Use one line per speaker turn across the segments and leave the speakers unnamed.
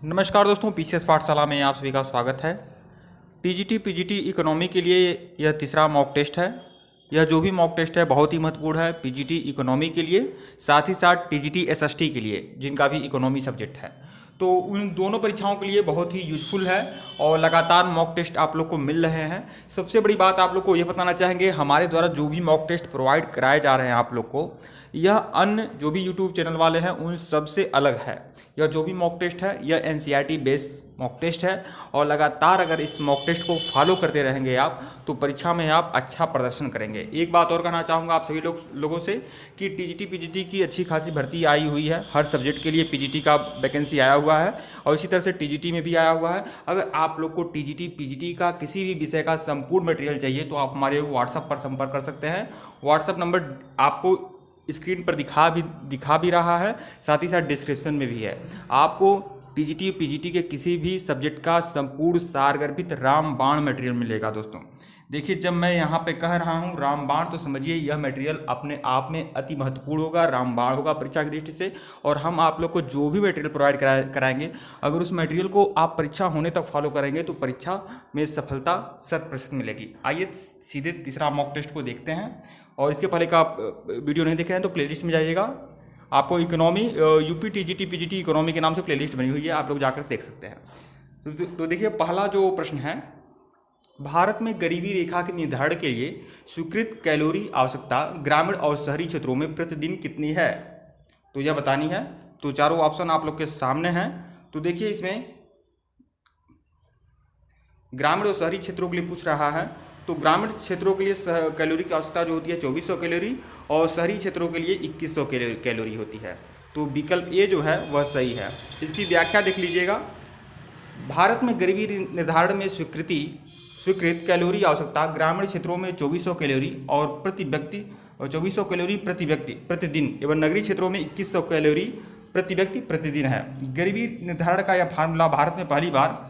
नमस्कार दोस्तों, पीसीएस पाठशाला में आप सभी का स्वागत है। टीजीटी पीजीटी इकोनॉमी के लिए यह तीसरा मॉक टेस्ट है। यह जो भी मॉक टेस्ट है बहुत ही महत्वपूर्ण है पीजीटी इकोनॉमी के लिए, साथ ही साथ टीजीटी एसएसटी के लिए जिनका भी इकोनॉमी सब्जेक्ट है। तो उन दोनों परीक्षाओं के लिए बहुत ही यूजफुल है और लगातार मॉक टेस्ट आप लोग को मिल रहे हैं। सबसे बड़ी बात आप लोग को यह बताना चाहेंगे, हमारे द्वारा जो भी मॉक टेस्ट प्रोवाइड कराए जा रहे हैं आप लोग को, यह अन्य जो भी यूट्यूब चैनल वाले हैं उन सबसे अलग है। यह जो भी मॉक टेस्ट है यह एनसीईआरटी बेस्ड मॉक टेस्ट है और लगातार अगर इस मॉक टेस्ट को फॉलो करते रहेंगे आप तो परीक्षा में आप अच्छा प्रदर्शन करेंगे। एक बात और कहना चाहूँगा आप सभी लोगों से कि टीजीटी पीजीटी की अच्छी खासी भर्ती आई हुई है। हर सब्जेक्ट के लिए पीजीटी का वैकेंसी आया हुआ है और इसी तरह से टीजीटी में भी आया हुआ है। अगर आप लोग को टीजीटी पीजीटी का किसी भी विषय का संपूर्ण मटेरियल चाहिए तो आप हमारे व्हाट्सएप पर संपर्क कर सकते हैं। व्हाट्सएप नंबर आपको स्क्रीन पर दिखा भी रहा है, साथ ही साथ डिस्क्रिप्शन में भी है। आपको टीजीटी पीजीटी के किसी भी सब्जेक्ट का संपूर्ण सारगर्भित रामबाण मटेरियल मिलेगा। दोस्तों देखिए, जब मैं यहाँ पे कह रहा हूँ रामबाण तो समझिए यह मटेरियल अपने आप में अति महत्वपूर्ण होगा, रामबाण होगा परीक्षा की दृष्टि से। और हम आप लोग को जो भी मटेरियल प्रोवाइड कराएंगे, अगर उस मटेरियल को आप परीक्षा होने तक फॉलो करेंगे तो परीक्षा में सफलता 100% मिलेगी। आइए सीधे तीसरा मॉक टेस्ट को देखते हैं। और इसके पहले का आप वीडियो नहीं देखे हैं तो प्लेलिस्ट में जाइएगा, आपको economy UP TGT PGT economy के नाम से प्लेलिस्ट बनी हुई है, आप लोग जाकर देख सकते हैं। तो देखिए, पहला जो प्रश्न है, भारत में गरीबी रेखा के निर्धारण के लिए स्वीकृत कैलोरी आवश्यकता ग्रामीण और शहरी क्षेत्रों में प्रतिदिन कितनी है, तो यह बतानी है। तो चारों ऑप्शन आप लोग के सामने हैं। तो देखिए, इसमें ग्रामीण और शहरी क्षेत्रों के लिए पूछ रहा है। तो ग्रामीण क्षेत्रों के लिए कैलोरी की आवश्यकता जो होती है 2400 कैलोरी और शहरी क्षेत्रों के लिए 2100 कैलोरी होती है। तो विकल्प ए जो है वह सही है। इसकी व्याख्या देख लीजिएगा। भारत में गरीबी निर्धारण में स्वीकृत कैलोरी आवश्यकता ग्रामीण क्षेत्रों में 2400 कैलोरी और प्रति व्यक्ति 2400 कैलोरी प्रति व्यक्ति प्रतिदिन एवं नगरीय क्षेत्रों में 2100 कैलोरी प्रति व्यक्ति प्रतिदिन है। गरीबी निर्धारण का यह फार्मूला भारत में पहली बार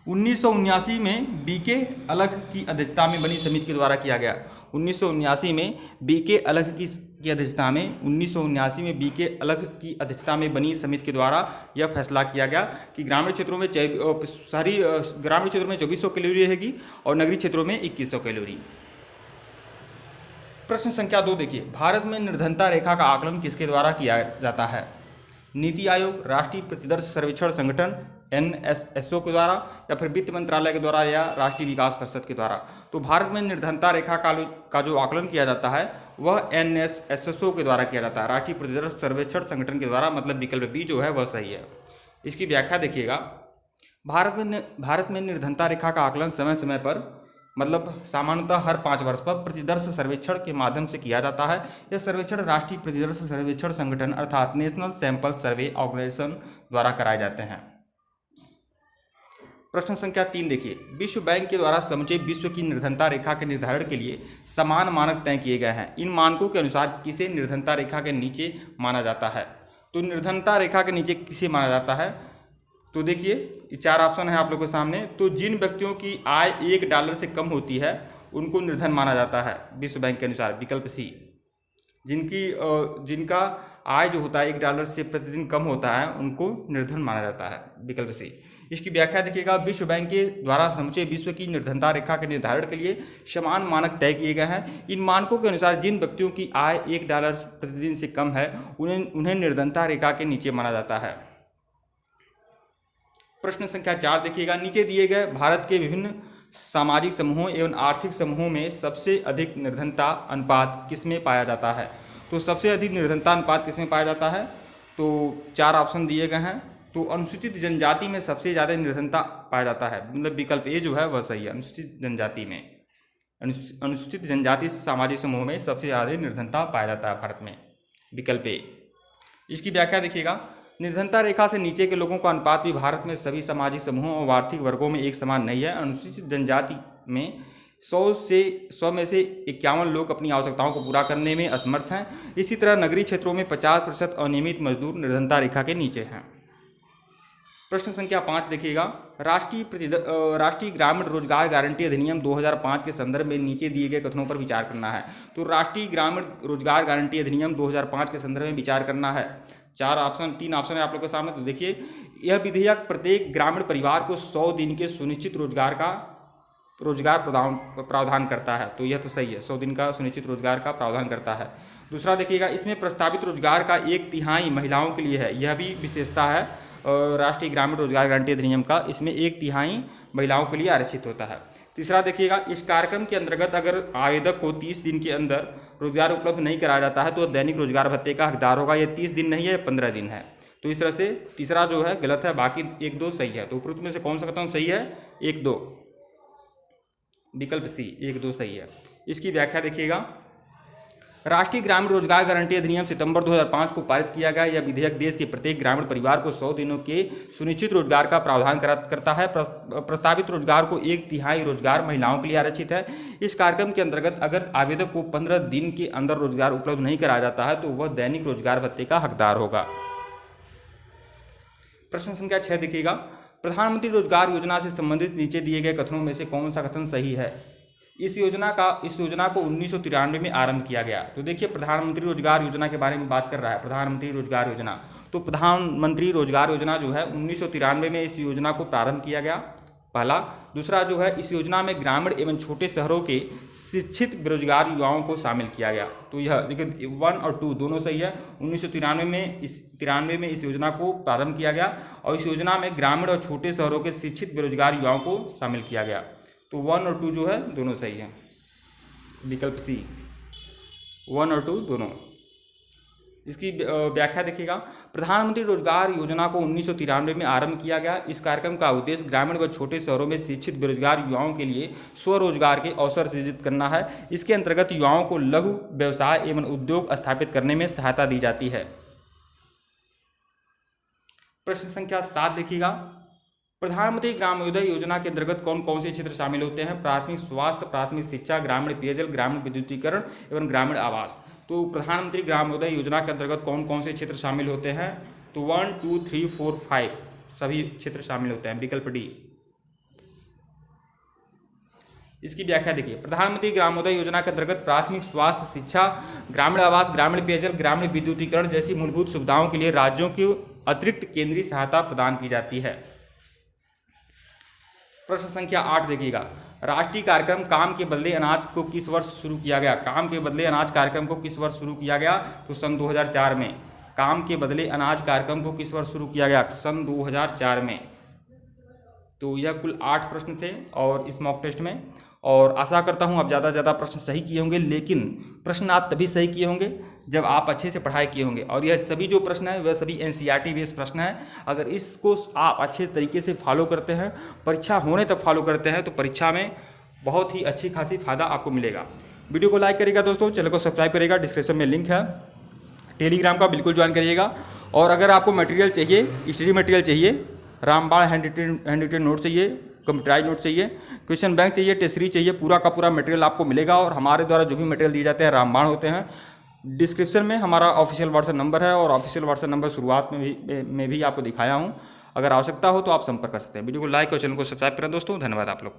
1979 में बीके अलग की अध्यक्षता में बनी समिति के द्वारा किया गया। 1979 में बीके अलग की अध्यक्षता में 1979 में बीके अलग की अध्यक्षता में बनी समिति के द्वारा यह फैसला किया गया कि ग्रामीण क्षेत्रों में ग्रामीण क्षेत्रों में 2400 कैलोरी रहेगी और नगरीय क्षेत्रों में 2100 कैलोरी। प्रश्न संख्या 2 देखिए, भारत में निर्धनता रेखा का आकलन किसके द्वारा किया जाता है? नीति आयोग, राष्ट्रीय प्रतिदर्श सर्वेक्षण संगठन एनएसएसओ के द्वारा, या फिर वित्त मंत्रालय के द्वारा, या राष्ट्रीय विकास परिषद के द्वारा। तो भारत में निर्धनता रेखा का जो आकलन किया जाता है वह एनएसएसओ के द्वारा किया जाता है, राष्ट्रीय प्रतिदर्श सर्वेक्षण संगठन के द्वारा, मतलब विकल्प बी जो है वह सही है। इसकी व्याख्या देखिएगा। भारत में निर्धनता रेखा का आकलन समय समय पर, मतलब सामान्यतः हर 5 वर्ष पर प्रतिदर्श सर्वेक्षण के माध्यम से किया जाता है। यह सर्वेक्षण राष्ट्रीय प्रतिदर्श सर्वेक्षण संगठन अर्थात नेशनल सैंपल सर्वे ऑर्गेनाइजेशन द्वारा कराए जाते हैं। प्रश्न संख्या 3 देखिए, विश्व बैंक के द्वारा समूचे विश्व की निर्धनता रेखा के निर्धारण के लिए समान मानक तय किए गए हैं। इन मानकों के अनुसार किसे निर्धनता रेखा के नीचे माना जाता है? तो निर्धनता रेखा के नीचे किसे माना जाता है? तो देखिए, ये 4 ऑप्शन है आप लोगों के सामने। तो जिन व्यक्तियों की आय $1 से कम होती है उनको निर्धन माना जाता है विश्व बैंक के अनुसार, विकल्प सी। जिनका आय जो होता है $1 से प्रतिदिन कम होता है उनको निर्धन माना जाता है, विकल्प सी। इसकी व्याख्या देखिएगा। विश्व बैंक के द्वारा समूचे विश्व की निर्धनता रेखा के निर्धारण के लिए समान मानक तय किए गए हैं। इन मानकों के अनुसार जिन व्यक्तियों की आय $1 प्रतिदिन से कम है उन्हें निर्धनता रेखा के नीचे माना जाता है। प्रश्न संख्या 4 देखिएगा। नीचे दिए गए भारत के विभिन्न सामाजिक समूहों एवं आर्थिक समूहों में सबसे अधिक निर्धनता अनुपात किसमें पाया जाता है? तो सबसे अधिक निर्धनता अनुपात किसमें पाया जाता है? तो 4 ऑप्शन दिए गए हैं। तो अनुसूचित जनजाति में सबसे ज़्यादा निर्धनता पाया जाता है, मतलब विकल्प ए जो है वह सही है। अनुसूचित जनजाति में, अनुसूचित जनजाति सामाजिक समूह में सबसे ज़्यादा निर्धनता पाया जाता है भारत में, विकल्प ए। इसकी व्याख्या देखिएगा। निर्धनता रेखा से नीचे के लोगों का अनुपात भी भारत में सभी सामाजिक समूहों और आर्थिक वर्गों में एक समान नहीं है। अनुसूचित जनजाति में 100 में से 51 लोग अपनी आवश्यकताओं को पूरा करने में असमर्थ हैं। इसी तरह नगरीय क्षेत्रों में 50% अनियमित मजदूर निर्धनता रेखा के नीचे हैं। प्रश्न संख्या 5 देखिएगा। राष्ट्रीय ग्रामीण रोजगार गारंटी अधिनियम 2005 के संदर्भ में नीचे दिए गए कथनों पर विचार करना है। तो राष्ट्रीय ग्रामीण रोजगार गारंटी अधिनियम 2005 के संदर्भ में विचार करना है। तीन ऑप्शन है आप लोग के सामने। तो देखिए, यह विधेयक प्रत्येक ग्रामीण परिवार को 100 दिन के सुनिश्चित रोजगार प्रावधान करता है। तो यह तो सही है, 100 दिन का सुनिश्चित रोजगार का प्रावधान करता है। दूसरा देखिएगा, इसमें प्रस्तावित रोजगार का 1/3 महिलाओं के लिए है। यह भी विशेषता है राष्ट्रीय ग्रामीण रोजगार गारंटी अधिनियम का, इसमें 1/3 महिलाओं के लिए आरक्षित होता है। तीसरा देखिएगा, इस कार्यक्रम के अंतर्गत अगर आवेदक को 30 दिन के अंदर रोजगार उपलब्ध नहीं कराया जाता है तो दैनिक रोजगार भत्ते का हकदार होगा। यह 30 दिन नहीं है, 15 दिन है। तो इस तरह से तीसरा जो है गलत है, बाकी 1, 2 सही है। तो उपरोक्त में से कौन सा कथन सही है? 1, 2, विकल्प सी 1, 2 सही है। इसकी व्याख्या देखिएगा, राष्ट्रीय ग्रामीण रोजगार गारंटी अधिनियम सितंबर 2005 को पारित किया गया। यह विधेयक देश के प्रत्येक ग्रामीण परिवार को 100 दिनों के सुनिश्चित रोजगार का प्रावधान करता है। प्रस्तावित रोजगार को 1/3 रोजगार महिलाओं के लिए आरक्षित है। इस कार्यक्रम के अंतर्गत अगर आवेदक को 15 दिन के अंदर रोजगार उपलब्ध नहीं कराया जाता है तो वह दैनिक रोजगार भत्ते का हकदार होगा। प्रश्न संख्या 6 देखिएगा, प्रधानमंत्री रोजगार योजना से संबंधित नीचे दिए गए कथनों में से कौन सा कथन सही है? इस योजना को 1993 में आरंभ किया गया। तो देखिए, प्रधानमंत्री रोजगार योजना के बारे में बात कर रहा है, प्रधानमंत्री रोजगार योजना। तो प्रधानमंत्री रोजगार योजना जो है 1993 में इस योजना को प्रारंभ किया गया, पहला। दूसरा जो है, इस योजना में ग्रामीण एवं छोटे शहरों के शिक्षित बेरोजगार युवाओं को शामिल किया गया। तो यह देखिए 1 और 2 दोनों सही है। 1993 में इस योजना को प्रारंभ किया गया और इस योजना में ग्रामीण और छोटे शहरों के शिक्षित बेरोजगार युवाओं को शामिल किया गया। तो 1 और 2 जो है दोनों सही है, विकल्प सी 1 और 2 दोनों। इसकी व्याख्या देखिएगा, प्रधानमंत्री रोजगार योजना को 1993 में आरंभ किया गया। इस कार्यक्रम का उद्देश्य ग्रामीण व छोटे शहरों में शिक्षित बेरोजगार युवाओं के लिए स्वरोजगार के अवसर सृजित करना है। इसके अंतर्गत युवाओं को लघु व्यवसाय एवं उद्योग स्थापित करने में सहायता दी जाती है। प्रश्न संख्या 7 देखिएगा, प्रधानमंत्री ग्रामोदय योजना के अंतर्गत कौन कौन से क्षेत्र शामिल होते हैं? प्राथमिक स्वास्थ्य, प्राथमिक शिक्षा, ग्रामीण पेयजल, ग्रामीण विद्युतीकरण एवं ग्रामीण आवास। तो प्रधानमंत्री ग्रामोदय योजना के अंतर्गत कौन कौन से क्षेत्र शामिल होते हैं? तो 1, 2, 3, 4, 5 सभी क्षेत्र शामिल होते हैं, विकल्प डी। इसकी व्याख्या देखिए, प्रधानमंत्री ग्रामोदय योजना के अंतर्गत प्राथमिक स्वास्थ्य, शिक्षा, ग्रामीण आवास, ग्रामीण पेयजल, ग्रामीण विद्युतीकरण जैसी मूलभूत सुविधाओं के लिए राज्यों की अतिरिक्त केंद्रीय सहायता प्रदान की जाती है। प्रश्न संख्या 8 देखिएगा, राष्ट्रीय कार्यक्रम काम के बदले अनाज को किस वर्ष शुरू किया गया? काम के बदले अनाज कार्यक्रम को किस वर्ष शुरू किया गया? तो सन 2004 में। काम के बदले अनाज कार्यक्रम को किस वर्ष शुरू किया गया? सन 2004 में। तो यह कुल 8 प्रश्न थे और इस मॉक टेस्ट में, और आशा करता हूं आप ज़्यादा से ज़्यादा प्रश्न सही किए होंगे। लेकिन प्रश्न आप तभी सही किए होंगे जब आप अच्छे से पढ़ाई किए होंगे। और यह सभी जो प्रश्न है वह सभी NCERT बेस्ड प्रश्न है। अगर इसको आप अच्छे तरीके से फॉलो करते हैं, परीक्षा होने तक फॉलो करते हैं, तो परीक्षा में बहुत ही अच्छी खासी फायदा आपको मिलेगा। वीडियो को लाइक करिएगा दोस्तों, चैनल को सब्सक्राइब करिएगा, डिस्क्रिप्शन में लिंक है टेलीग्राम का, बिल्कुल ज्वाइन करिएगा। और अगर आपको मटेरियल चाहिए, स्टडी मटेरियल चाहिए, रामबाण हैंड रिटन नोट चाहिए, कंप्यूटराइज नोट चाहिए, क्वेश्चन बैंक चाहिए, टेस्ट सीरीज चाहिए, पूरा का पूरा मटेरियल आपको मिलेगा। और हमारे द्वारा जो भी मटेरियल दिए जाते हैं रामबाण होते हैं। डिस्क्रिप्शन में हमारा ऑफिशियल व्हाट्सएप नंबर है और ऑफिशियल व्हाट्सएप नंबर शुरुआत में भी आपको दिखाया हूँ। अगर आवश्यकता हो तो आप संपर्क कर सकते हैं। वीडियो को लाइक और चैनल को सब्सक्राइब करें दोस्तों। धन्यवाद आप लोग को।